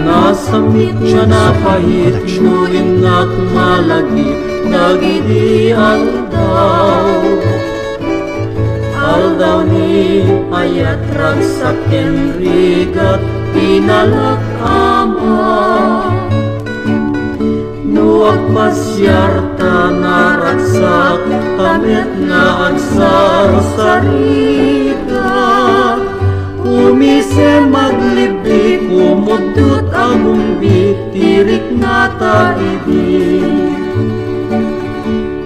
Nasamit siya na pahit, nuwin at malagip, dagiti aldaw ni ayat ragsak enrigat, pinalak ama. Nuwag pasyarta na ragsak, kamit na agsar sarita. Umise maglibi, kumudot agumbi, tirik na taidi.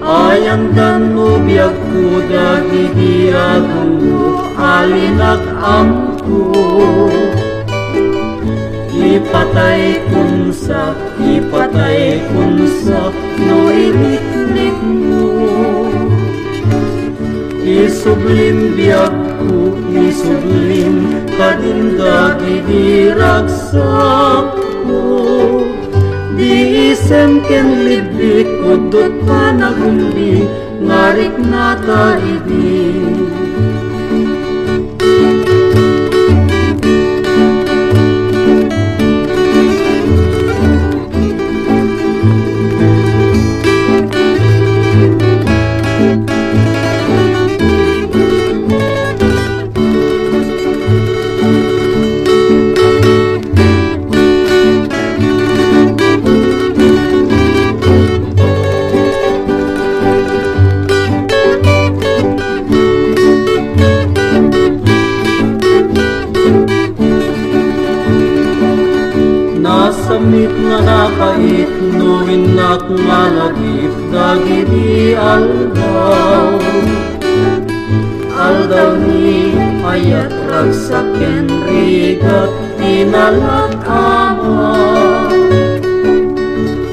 Ayan dan nubiyag ko, dagiti agumbo, alinak amko. Ipatay kunsa, no iliklik mo. Isublim biyag ko, isublim, kadindagi di ragsak ko. Di isem ken libik, udot pa nagumbi, ngarik na taidi. Nasamit nga napait, nuwin at malagip, dagiti aldaw ni ayat ragsak enrigat, pinalak ama.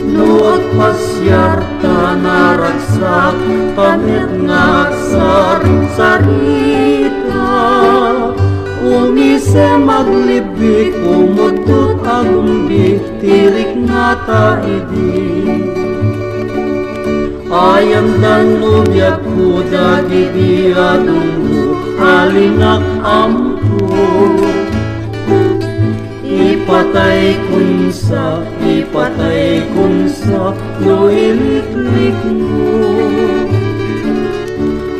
Nuag pasyarta na ragsak, kamit nga agsar sarita. Umise maglibi, kumudot agumbi, tirik nga taidi. Ayan dan nubiyag ko, dagiti adunggo, alinak amko. Ipatay kunsa, no iliklik mo.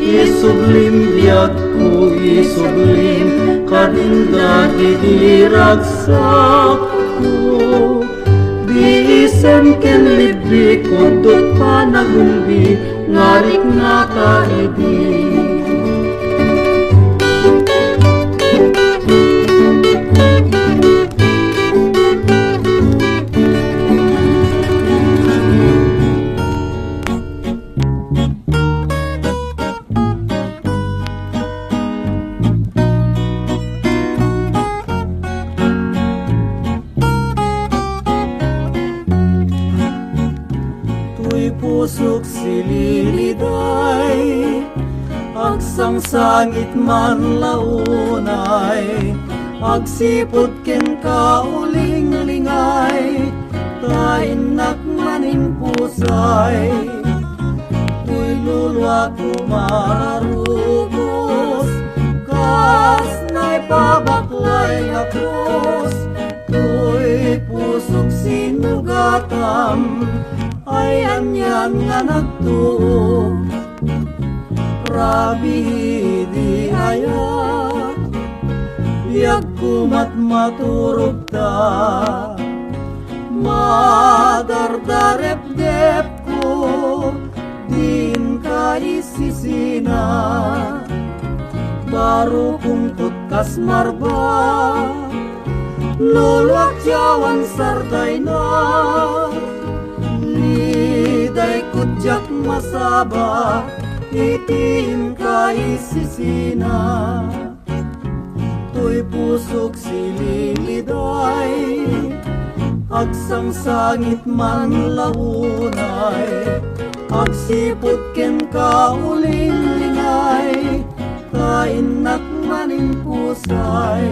Isublim biyag ko, isublim, kadindagi di ragsak ko. Di isem ken libik, udot pa nagumbi, ngarik na taidi. Pusok sililiday, agsang sangit man launay, agsipot ken kauling-lingay, tainak maning pusay. Tuy lulwa kumararubos, kas na'y pabaklay akos. Tuy pusok sinugatam, ayan yan nga nagtuo. Rabi di ayat, biyag kumat maturog ta. Madardarep-dep ko, din ka isisina. Baru kungkut kas marba, luluak jawan sarday na. Liday kudyak masaba, itin ka isisina. Tuy pusok sililiday, agsang sangit man lahunay, agsipot ken kauling lingay, kainak manin pusay,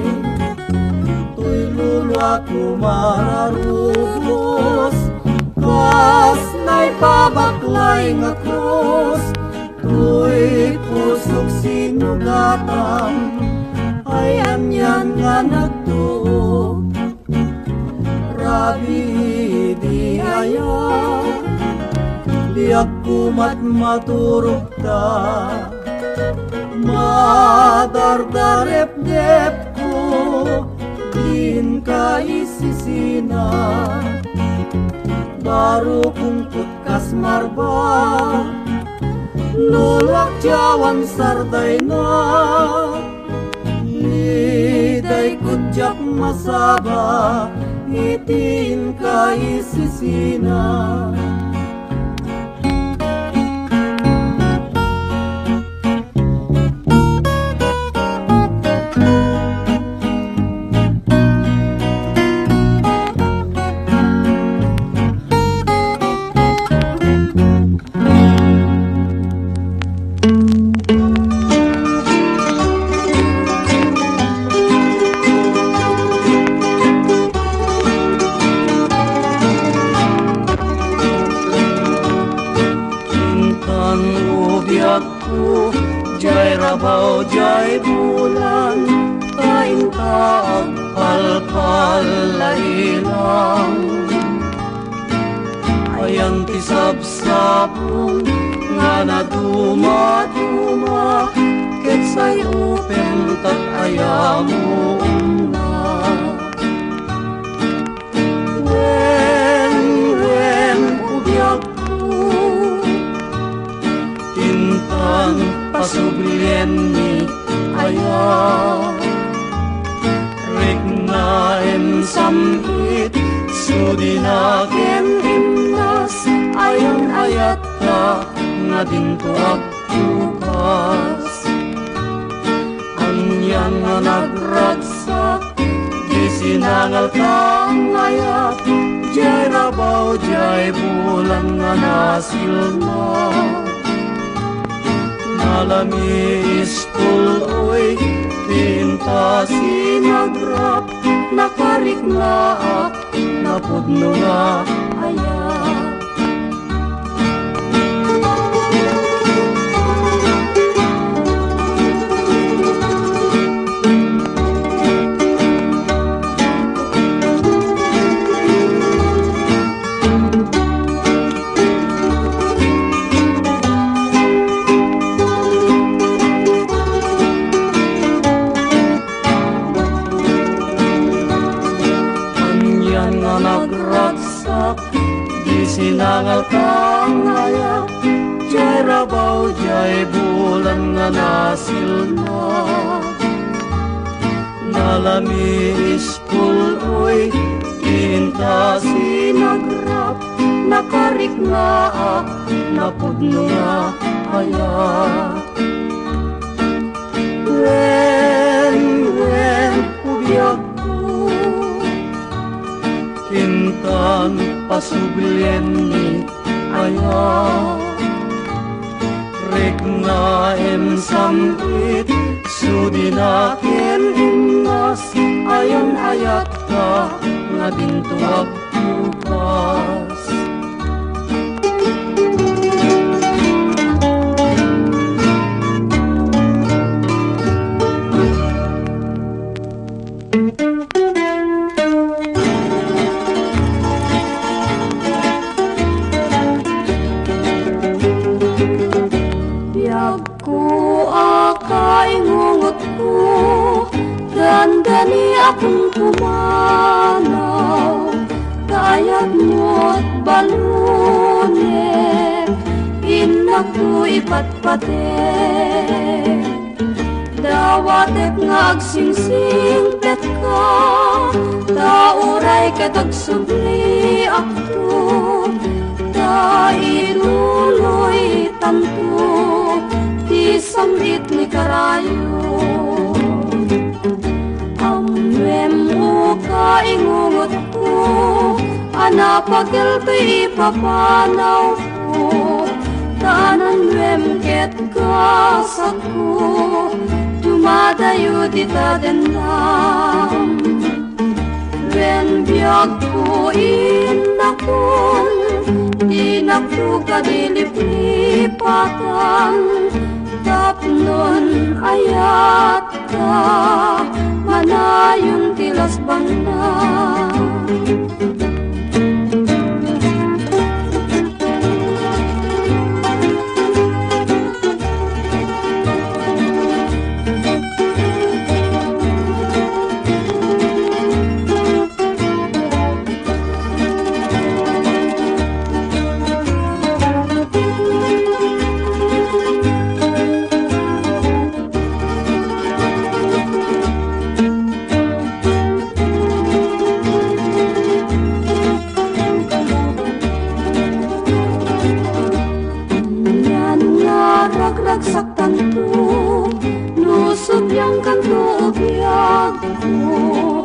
tuy lulwa kumararubos, kas na'y pabaklay nga krus, tuy pusok sinugatan, ay anyan nga nagtuo. Rabi di aya, liak kumat maturog ta, madardarep-dep ko, din ka isisina, baru kung putkas marba, lulak jawan sarday na, liday kutyak masaba, itin ka isisina. Jai rabaw, jai bulan, kain taag palpal lailang. Ayan ti sabsabong nga na duma-duma, ket say upen tat ayamo na. Wen ubyak ko, intan pasublien ni aya, regnaen samhit sudinaken imnas, ayon ayat ka nga dintuak tukas. Anyang nga nagraksak, di sinangal kang ayat, jay rabaw, jay bulan nga nasilna. Alamis tuloy, tinta sinagrap, nakarikla, napudno nga ayak. Sinangal kang ayak, jay rabaw, jay bulan nga nasilna. Nalamis puloy, tinta sinagrap, nakarikna, napudno nga ayak. Wen ubyak ko, kintan pasublien ni aya, regnaen samhit sudinaken imnas, ayon ayat ka nga dintuak tukas. Gandani akong pumanaw, kayat mo't balunin, inak ko ipatpatin. Dawatek ngagsingsing pet ka, tauray katag subli akto, tainuloy tanto, ti samrit ni karayo. Amwem uka kaingungot ko, anapagilbi ipapanaw ko, tanan wemket kasak ko, dumadayo dita dendam. Wen biag ko inakon, di naku kadilip-lipatan, tapnon ayat ka, manayong tilas banda. Ragsaktan to, nusog yang kanto biag ko,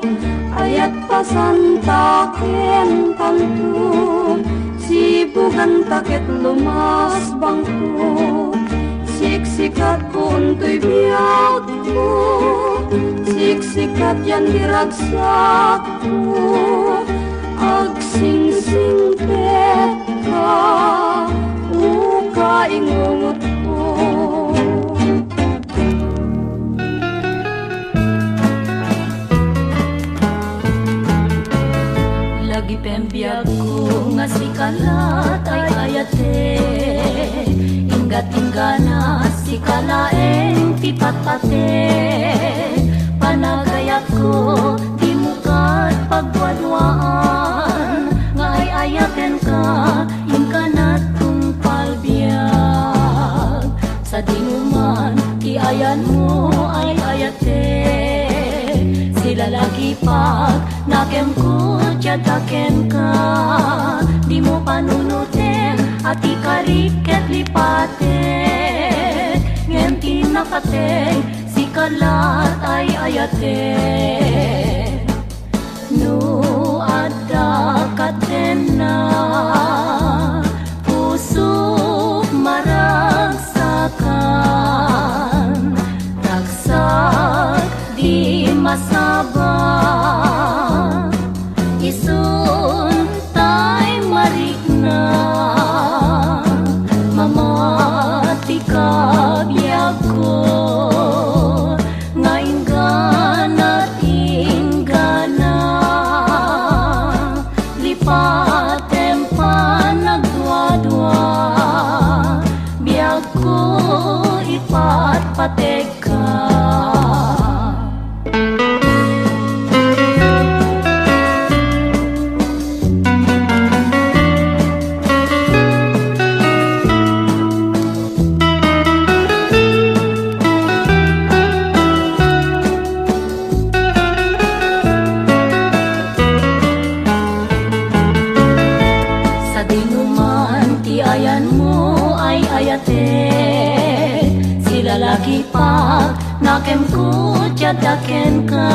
ayat pasantaken tanto, sibugan takit lumas bangko, siksikat ko untoy biag ko, siksikat yan diragsak ko, agsingsing peka, ukaingungot ko. Lagi pembiag ko nga si kalat ay ayate, ingat-ingana si kalaeng tipat-pate, panagayat ko di mukat pagwadwaan, nga ay ayaten ka ingkanat kong palbiag, sa dinuman ti ayan mo ay ayate, sila lagi pag nakem ko tiyadaken ka, di mo panunutin at ikariket lipaten, ngenti nakateng si kalat ay ayate. No ada katen na puso maragsakan, ragsak di masabang, isun tay marikna, mamati ka biag ko, ngayon ganat inggana, lipatem pa nagdwa-dwa, biag ko ipat-patek ka. Lagi pa nakem ko tiyadaken ka,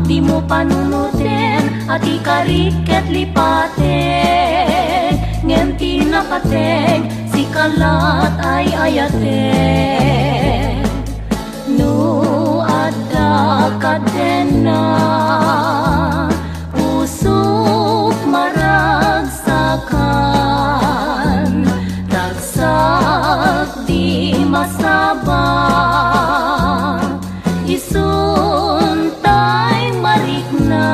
di mo panunutin at ikariket lipaten, ngenti nakateng si kalat ay ayate. No ada kadena usok maragsakan, ragsak di masabang, isun tay marikna,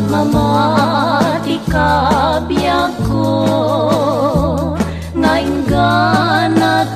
mamati ka biag ko, ngayon ganat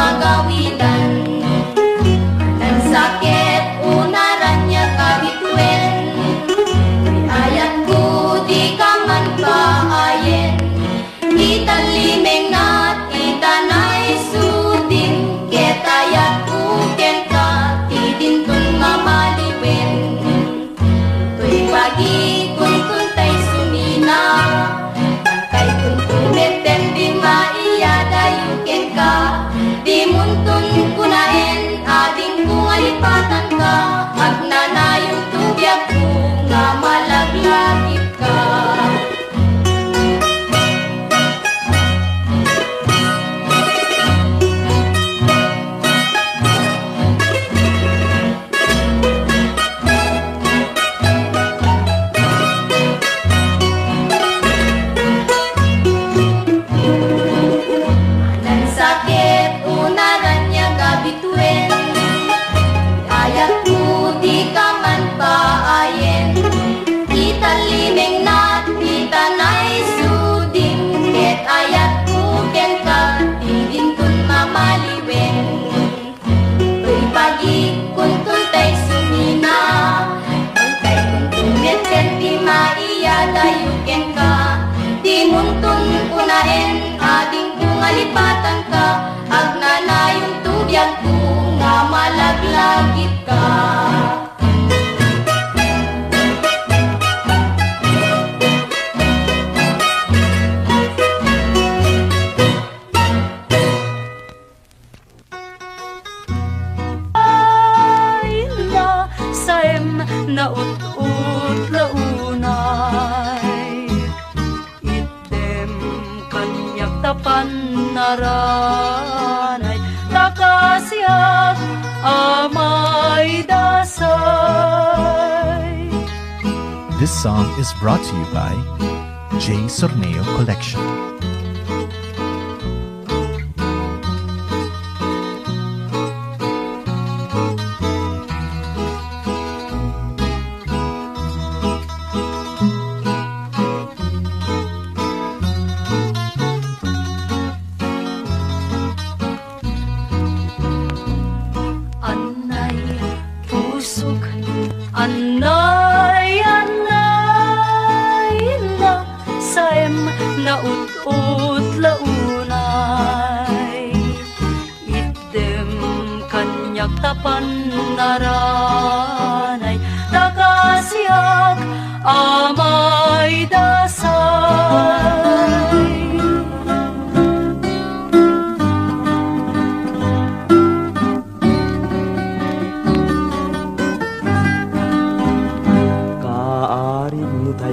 magawidan. Nang sakit unaran niya kabituen, ayat ko di ka man paayen. Italimeng na itanay sudin, ketayat ko ken ka tidintun mamaliwen. Tuy pagi kun tuntay sumina, kay kun tumeten di maiyadayo ken ka. Di muntun kunaen ading kung alipatan ka, agnanayong tubyak ko nga malaglagip ka. Dayuken ka, di muntun kunaen ading kung alipatan ka, agnanayong tubyan ko nga malaglagip ka. Ay na saem na ut-ut launay, item kanyak tapan naranay, takasyak amay dasay. This song is brought to you by J. Sorneo Collection. Anay, anay na saem na ut-ut launay, item kanyak tapan naranay, takasyak amay dasay.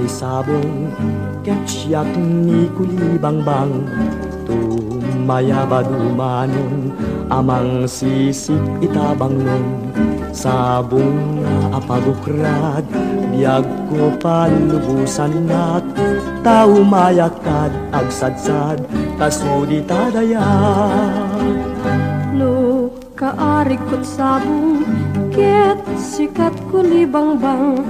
Sabong ketsyak ni kulibangbang, tumaya badumanon amang sisig itabang nun. Sabong nga apagukrad, biyag ko palubusan nak, tao mayakad agsadsad, tasudi tadayag. No kaarig kot sabong, ket sikat kulibangbang,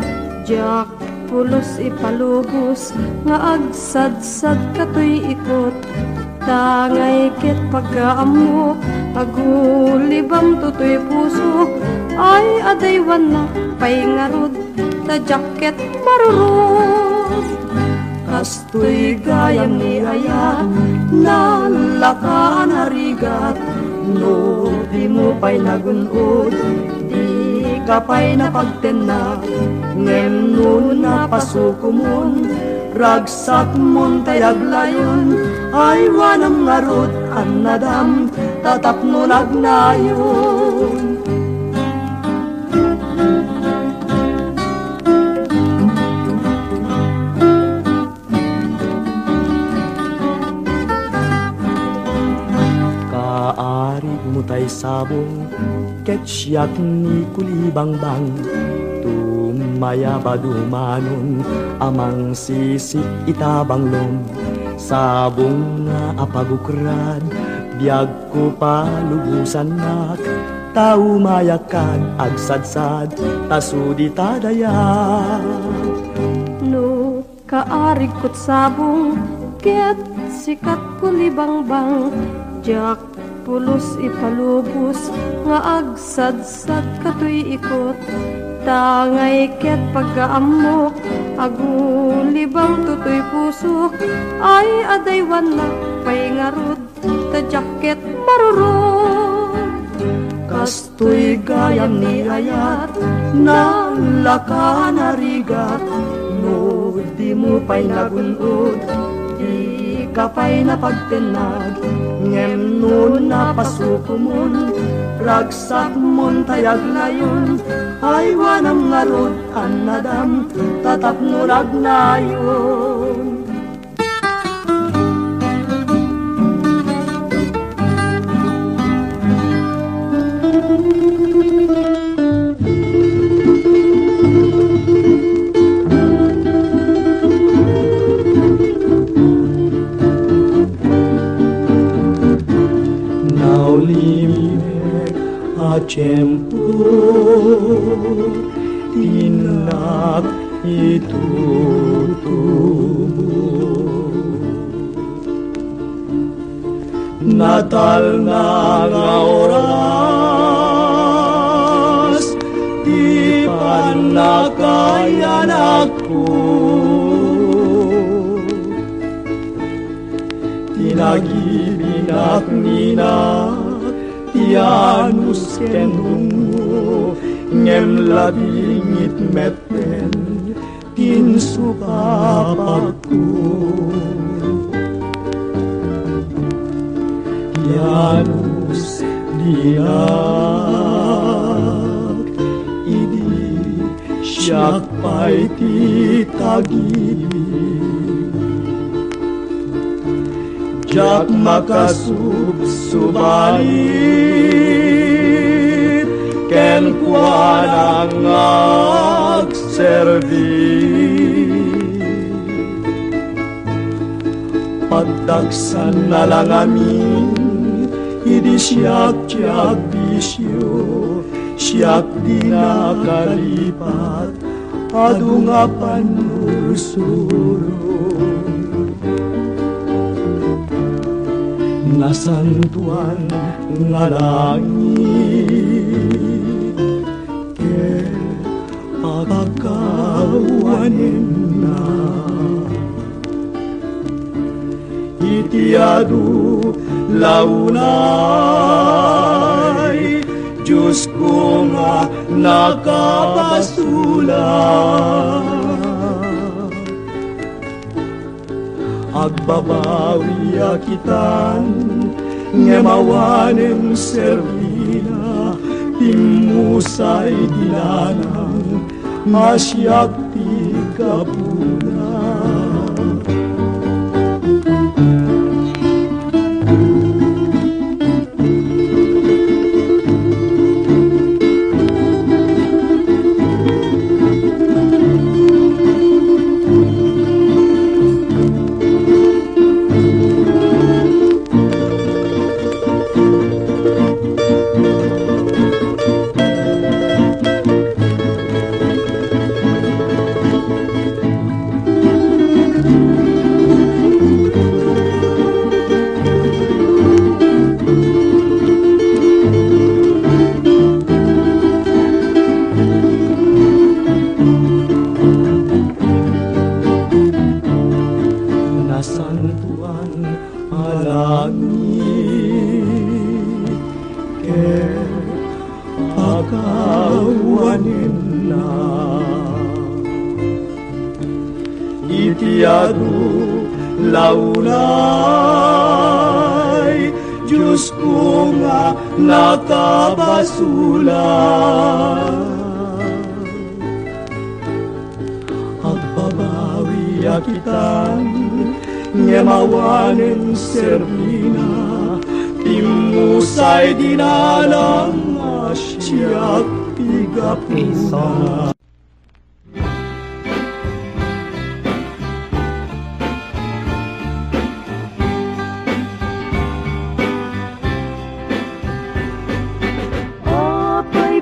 jak pulos ipalubos nga agsadsad katoy ikot, tangay ket pagkaamok agulibam tutoy puso, ay adaywan na pay ngarod ta jacket marurot. Kastoy gayam ni ayat na lakaan harigat, no di mo pay nagunod, di kapay na pagtena, ngem nun na pasukumon, ragsak mon tayag layon, ay wanang ngarod ang nadam, tatapno nagnayon. Kaarig mo tay sabong, ketsyak ni kulibangbang, tumaya badumanon amang sisik itabanglong. Sabong nga apagukrad, biyag ko palubusan nak, tao mayakan agsadsad, tasudi tadayag. No kaarig kot sabong, ket sikat kulibangbang, jak pulos ipalubos nga agsadsad katoy ikot tangay ket pagkaamok agulibang tutoy pusok ay adaywan na pay ngarod ta jacket marurot Kastoy gayam ni ayat na laka narigat no di mo pa'y nagunod di ka pa'y napagtinag ngem no napasuko mon ragsak mon tayag layon ay wanam ngarod anadam tatapno ragnayon Tiempo tinak itutubo Natal na nga oras di pa nakayan ako Tinagibinak nina Tianus kendungo ngem labingit meten tinsupapagko Tianus diak idi siyak pa'y titagibig Jak makasubsubalit ken kuanang agservi Pagdagsan na lang amin idi siyak tiyak bisyo siyak di nakalipat adu nga panusuro Nasantuan nga langit ke pagkawanin na itiadu launay Diyos ko nga nakabasulan Agbabawi akitan ngemawanen servina timusay dilanang masyak ti kapuna Itiadu launay Diyos ko nga nakabasulan Agbabawi akitan ngemawanen servina timusay dinalang asyak tigapuna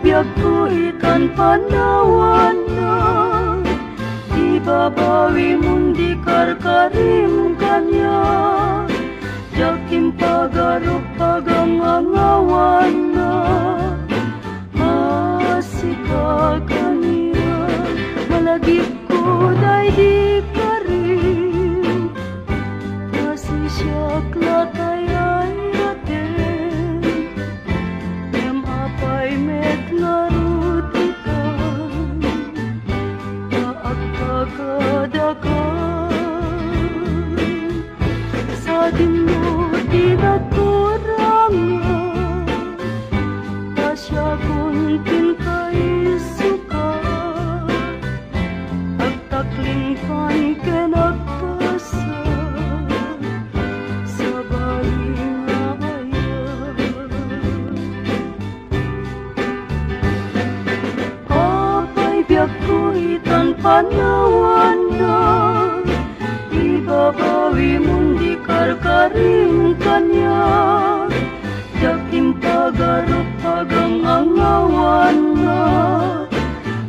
Biyag ko ikan panawan na Ibabawi mong di karkarim kanya Jakim pagarupag ang angawan na masikag kaniya malagip ko day di ka rin kasi siya klatay ay atin em apay met narutikan kaagkagadakan sa dimno di nakurangan tasya kuntin kay suka agtaklingkan kenagpasa sa baling ayan apay biyak ko'y tanpanawan na ibabawi mong di karkaring kanya yakin pagarupag ang angawan na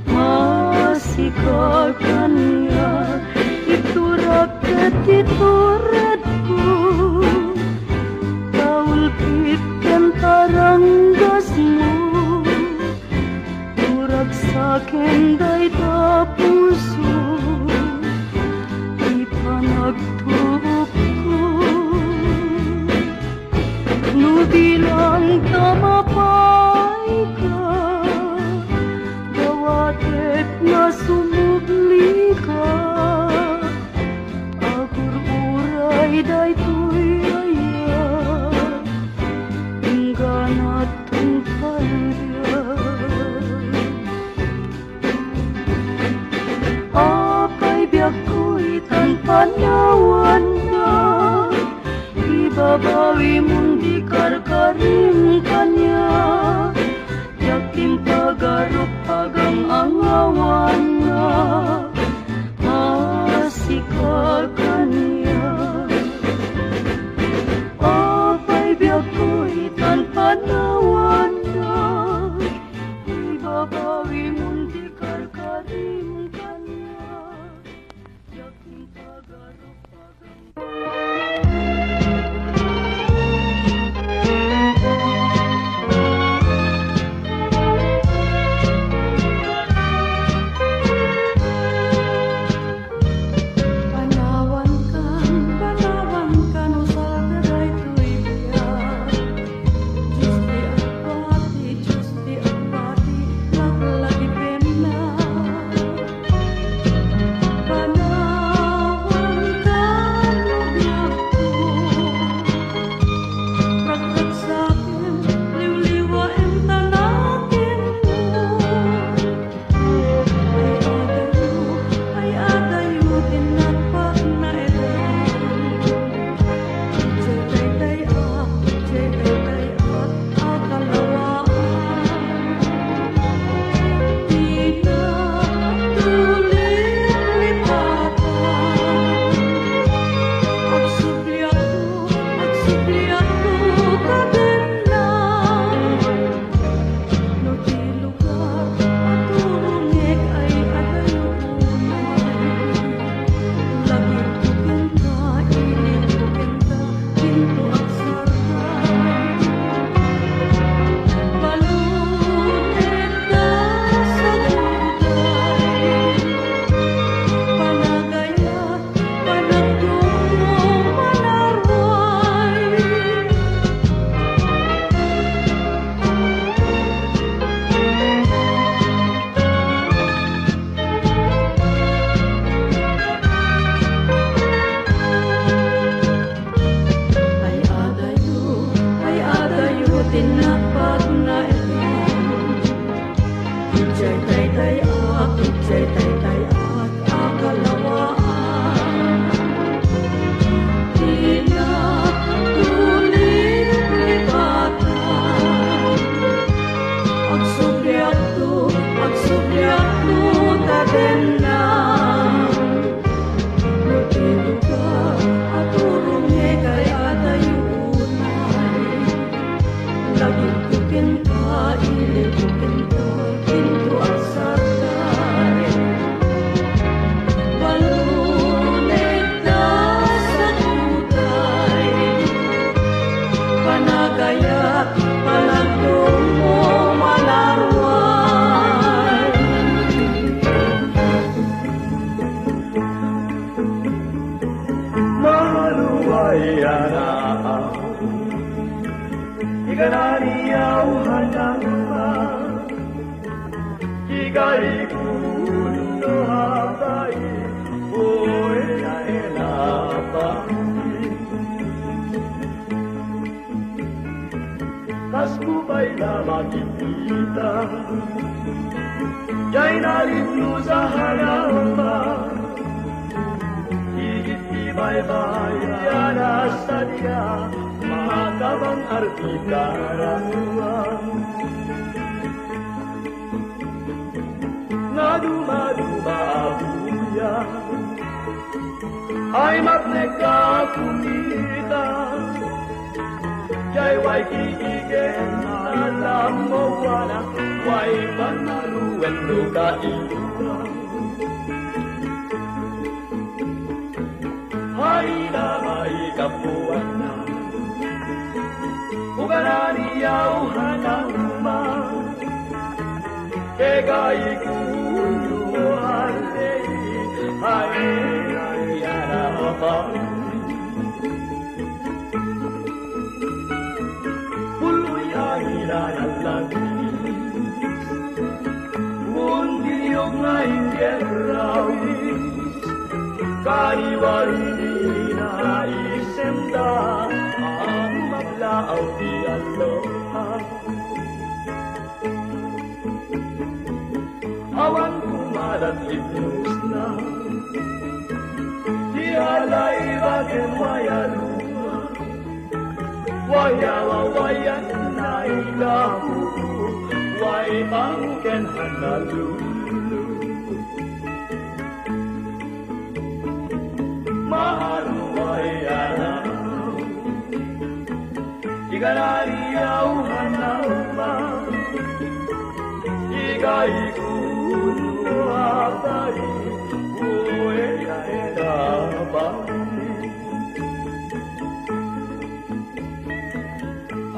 masikag kanya iturak at iturat ko kaulpit kan taranggas mo turak sa'kin day tapuso ipanagtuok ko nubilang tamapay ka gawatet na sumugli ka agur-uray daytoy aya ingganat tungkalya apay biyak ko'y tanpanawan na ibabawi mong di karkaring kanya yakin pagarupag ang angawan na masikag kanya apay biyak ko'y tanpanawan na ibabawi mong di karkaring kanya yakin pagarupag ang Panawan kan usal daray tuy biyak Diyos di yaw hanangma Igay kuno habay Oy naelapa Tas kubay na makikita Ya'y nalito sa hanangma May bayana sa diya, matabang artita ranuang. Nga duma-duma abuya, ay magneka kumita. Ya'y way kikigen, alam mo wala, way panaluwen do kailutang. Ay na may kapuan na Ugarani yaw hanangma Kegay kuno halay Ay yarapang Puloy ay nanalagis Mundiyog na hindi rawis Kariwari na isemda ang maglaaw di aloha Awan kumalat libnos na Di alay bagen wayaluma Wayawawayan na ilahu Way pangken hanalulu Maharumayana Igalariyaw hanama Igay kuno abay Uwe kaedabay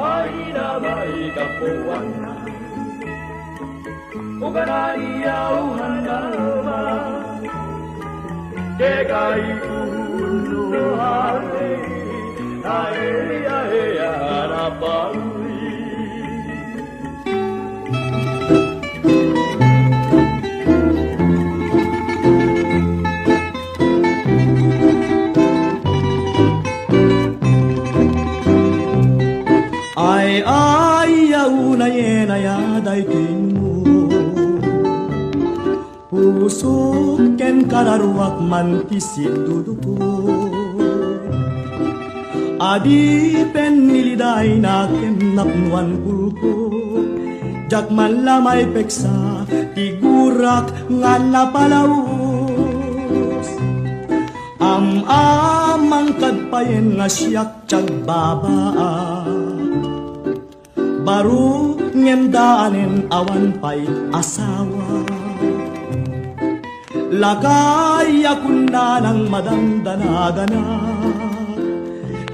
Ay na may kapuan na Ugalariyaw hanama Kegay kuno hale, ay harapang Ay ayaw na yenayaday mo Pusok ken kararuak man kisiduduko Adi pen niliday na ken napnuan kulko Jak man lamay peksa tigurak nga napalaos Amang kadpayen nga siyak tiyag babaa Baru ngendaanen awan pa'y asawa Lakay akunda ng madandanaganap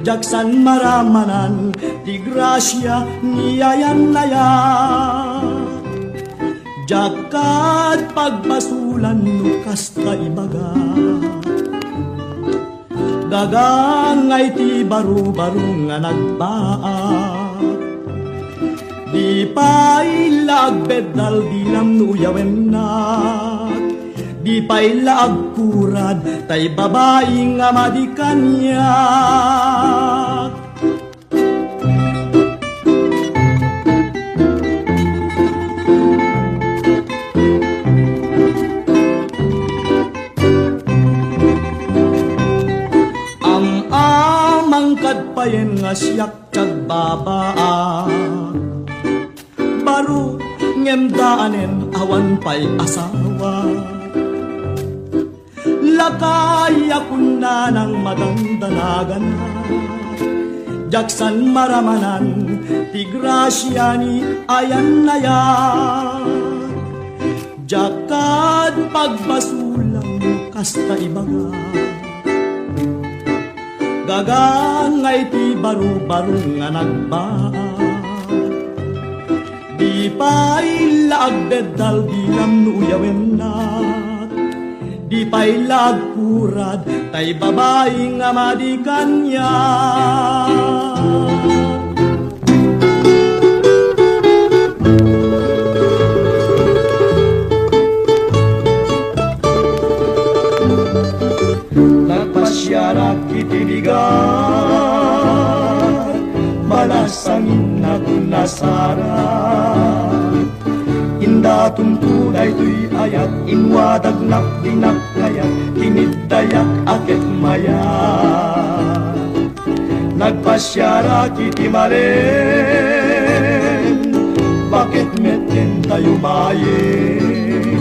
Jaksan maramanan di grasya niyayan naya Jakat pagbasulan nukas ta ibaga Dagangay ti baru-baru nga nagbaak Di pa ilagbedal dilam nuyawen na Di pa'y laagkurad, tay babae nga madikanyak. Amang kadpayen nga siyak kag babaa. Baru ngemdaanen awan pa'y asawa. Lakay akunda ng madandanagan Jaksan maramanan ti grasya ni ayan naya Jakat pagbasulang kasta ibaga Gagangay ti baru-baru nga nagbaak Di pa'y laagbedal dilam nuyawen na Di pa'y lagkurad, tay babae nga madikanyan. daytoy ayat inwadag nak dinak kayat kiniddayak akit maya nagpasyara kiti maren bakit meten tayo mayen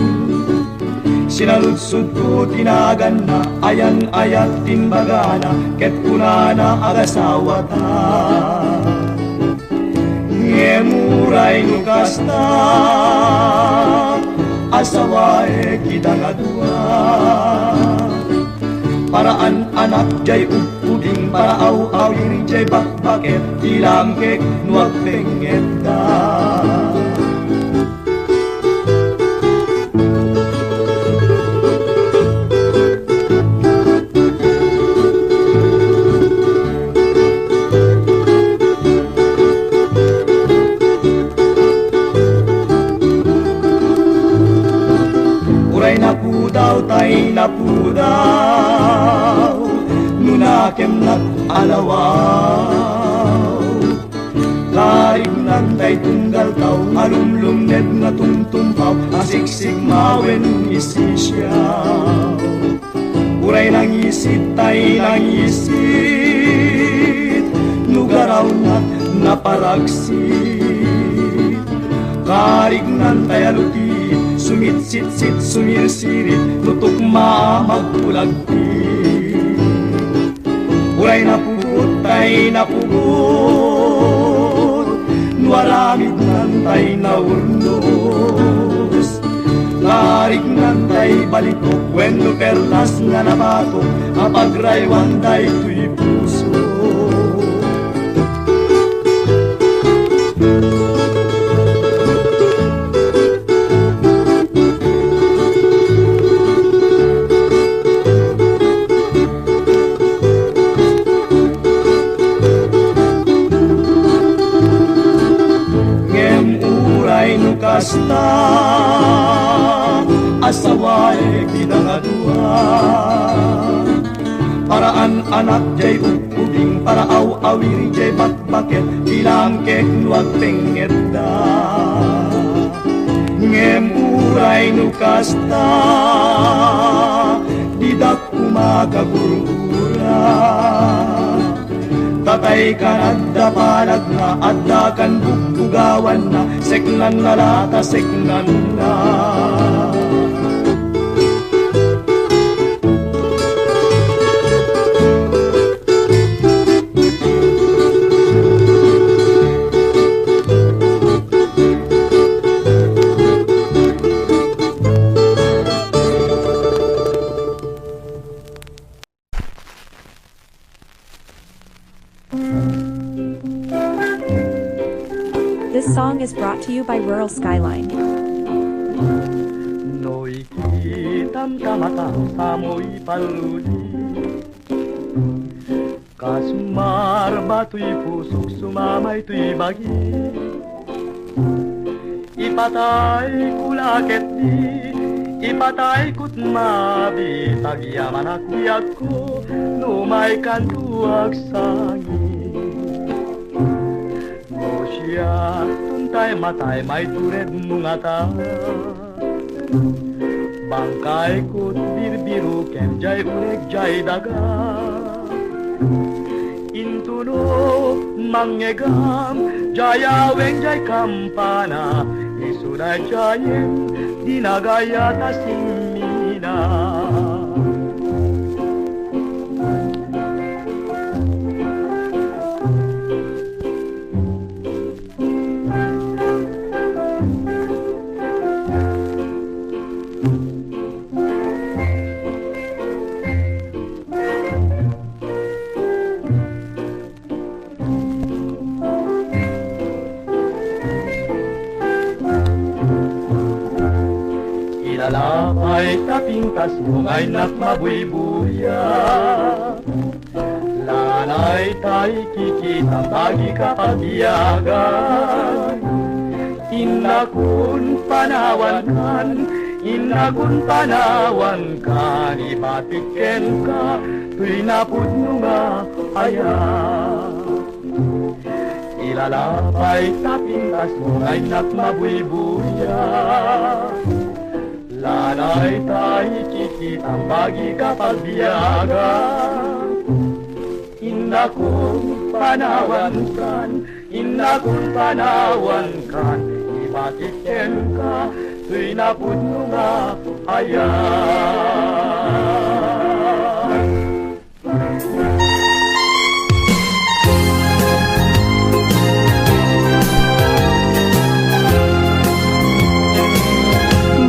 sinaludsud ko tinagan na ayan ayat tinbagana ket kunana agasawa ta ngemuray nukasta asawae kita ngadua paraan anak jay upuding para awir jay bakbaket ilangkek nuag pengeta tay napudaw nunakem nag-alawaw larig nanday tunggal tao alumlumned nga tumtumpaw asiksik mawen isisyaw uray nang isit tay nang isit nugaraw nat naparagsit karig nanday aluti sumitsit-sit, sumir-sirit, nutok magpulagpit. Uray napugot, tay napugot, nuaramid nantay naurnos. Larik nantay balitok, wenno perlas nga nabatok, apagraywan day tuy puso. Kasta asawae kinangadua paraan anak jay upuding para awiri jay bakbaket ilangkek nuag pengeta ngemuray nu kasta didak kumagagurura tatay ka nagdapalag na adda kan bugbugawan na seknan na lata seknan na This song is brought to you by Rural Skyline. No'y kitam tamatang amoy paludi kasumar bato'y pusok sumamay to'y bagi ipatay kulaket di ipatay kut mabi tagyaman akuyag ko numay kantuag sangi siya tuntay matay may tured mga ta bangkay kut birbiru kem jay uleg jay daga intuno manggegam jayaweng jay kampana isuday jayem dinagaya tasimina Lalapay kapintas bungay nak mabuy-buya Lanay tay kikitang bagi kapagiyagan Inakun panawan kan ibatiken ka tuy napudno nga aya Ilalapay kapintas bungay nak mabuy-buya Lanay tayo kikitang bagi kapagbiyagan. Inna kong panawan kan, ibatiken ka, tuy napudno nga ayan.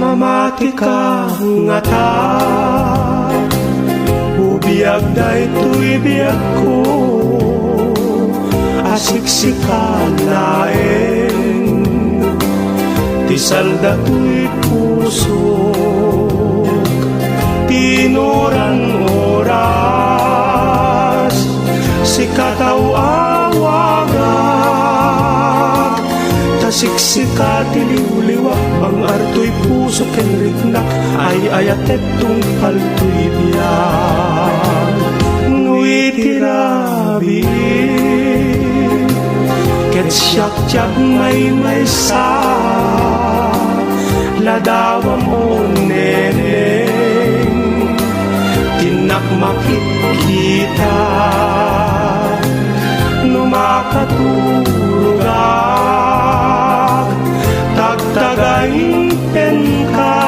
Mamati ka nga ta, ubiyag da ito'y biyag ko, asiksikan laeng, tisalda to'y puso, tinuran oras, si kataw-awagag, tasiksika tiliw-liwak, bang arto'y puso kenriknak, ay ayatet tungkal to'y biyag. Nui tirabi, ket siyak-siyak may sa, ladawam o neneng, tinak makikita, numakatulugak, tagtagaing ka,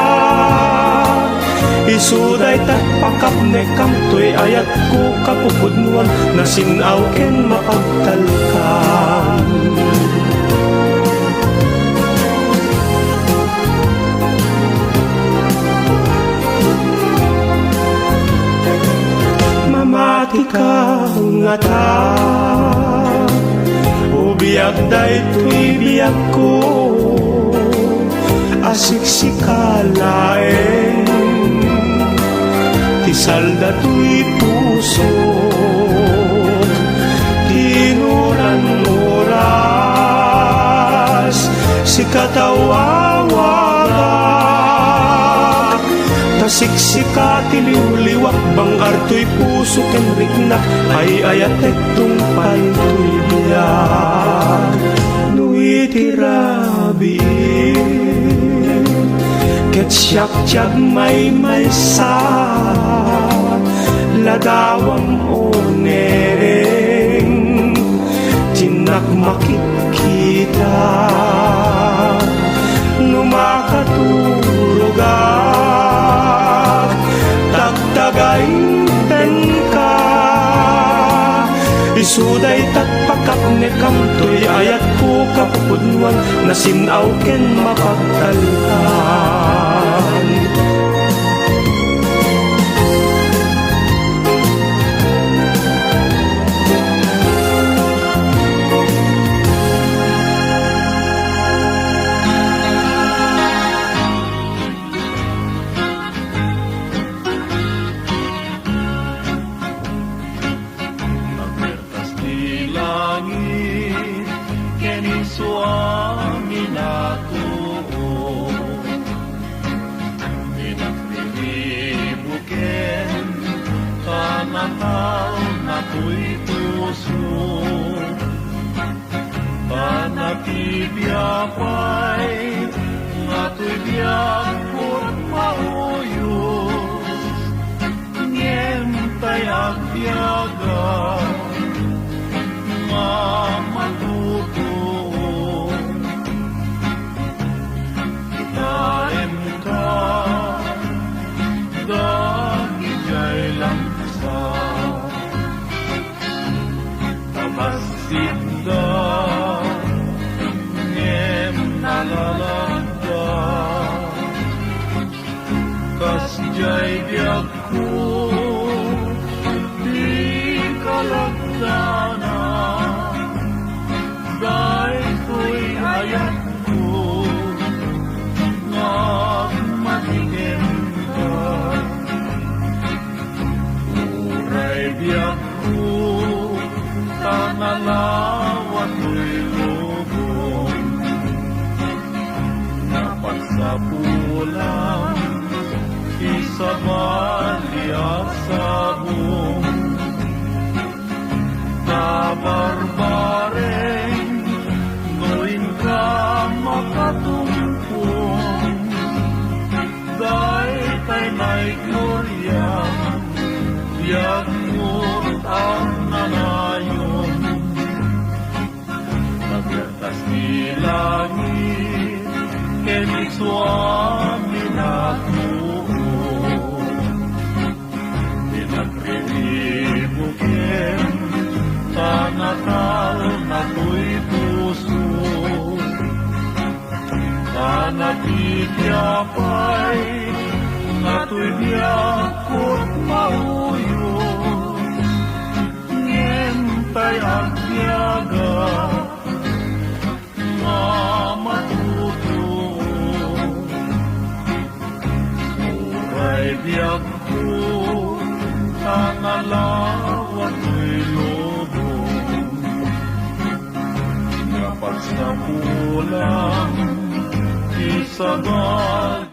isuday takpakap nekam to'y ayat ko kapupudnuan, nasinaw ken mapagtalkan. Mamati ka nga ta, ubiyag da ito'y biyag ko, asiksika laeng, tisalda to'y puso, tinuran oras, si katawawaga, tasiksika tiliw-liwak, bang arto'y puso kenriknak, ay ayatet tungpal to'y biyag. Nui tirabi, ket siyak-siyak may sa, ladawang o nereng, tinak makikita, numakatulugak, tagtagaing ka, isuday tatpakap nekam to'y ayat ko kapupudnuan, nasinaw ken mapagtalkan. Suami naku, inakrilibuken, kanakaw na ko'y puso, panatibiyapay, nga ko'y biyakot mauyos, ngentay agbiyaga, nga matuto. Sinda ngem nalalanda, kasjay biag ko di kalagdana, dahil ko'y ayat ko nga matigim ka. Uray biag ko tanalawat ko'y lubong, napagsapulang isabali asabong, nabarbareng noin ka makatumpong, biyag mo ang nangayon. Naglatas ni langit, kini suami natuo. Dinagribukin, tanatal na ko'y puso. Tanatitiapay, na to'y biyakot mauyo. Ngentay at biyaga, nga matuto. Uray biyag ko, tanalawat ko'y lobo. Dapat sa pulang, isabag